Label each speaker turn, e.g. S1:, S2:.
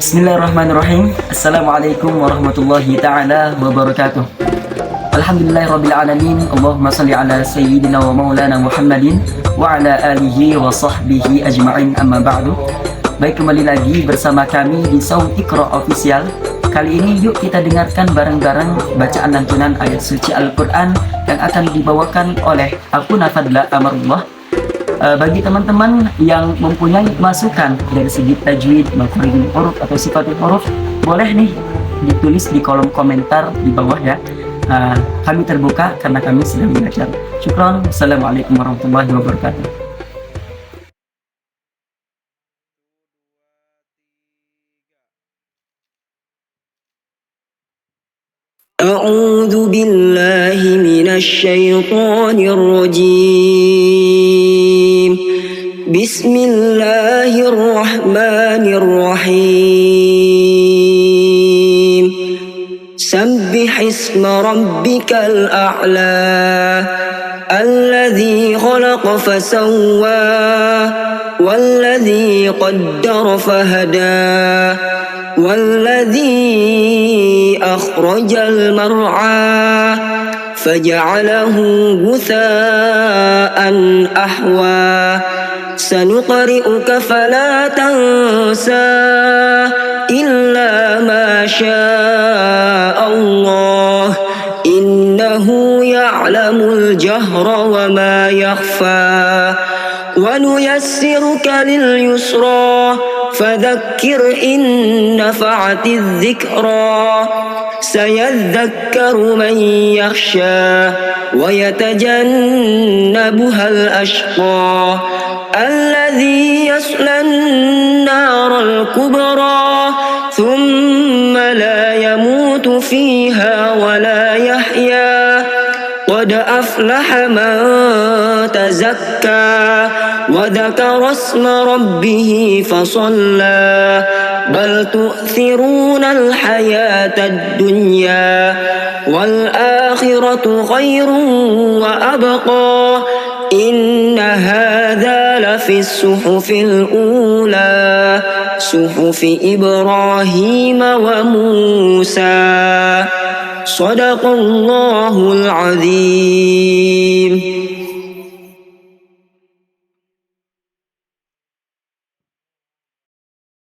S1: Bismillahirrahmanirrahim. Assalamualaikum warahmatullahi ta'ala wabarakatuh. Alhamdulillahirrabbilalamin. Allahumma salli ala sayyidina wa maulana Muhammadin wa ala alihi wa sahbihi ajma'in, amma ba'du. Baik, kembali lagi bersama kami di Saum Iqra Official. Kali ini yuk kita dengarkan bareng-bareng bacaan lantunan ayat suci Al-Quran yang akan dibawakan oleh Akuna Fadla Amarullah. Bagi teman-teman yang mempunyai masukan dari segi tajwid, makhrajul huruf atau sifatul huruf, boleh nih ditulis di kolom komentar di bawah ya. Kami terbuka karena kami sedang belajar. Syukron. Assalamualaikum warahmatullahi wabarakatuh.
S2: أعوذ بالله من الشيطان الرجيم. بسم الله الرحمن الرحيم. سبح اسم ربك الأعلى الذي خلق فسوى والذي قدر فهدى والذي أخرج المرعى فجعله غثاء أحوى سنقرئك فلا تنسى إلا ما شاء الله إنه يعلم الجهر وما يخفى ونيسرك لليسرى فذكر إن نفعت الذكرى سيذكر من يخشى ويتجنبها الأشقى الذي يصلى النار الكبرى ثم لا يموت فيها ولا يحيا قد أفلح من تزكى وذكر اسم ربه فصلى بل تؤثرون الحياة الدنيا والآخرة خير وأبقى إن هذا لفي الصحف الأولى صحف إبراهيم وموسى صدق الله العظيم.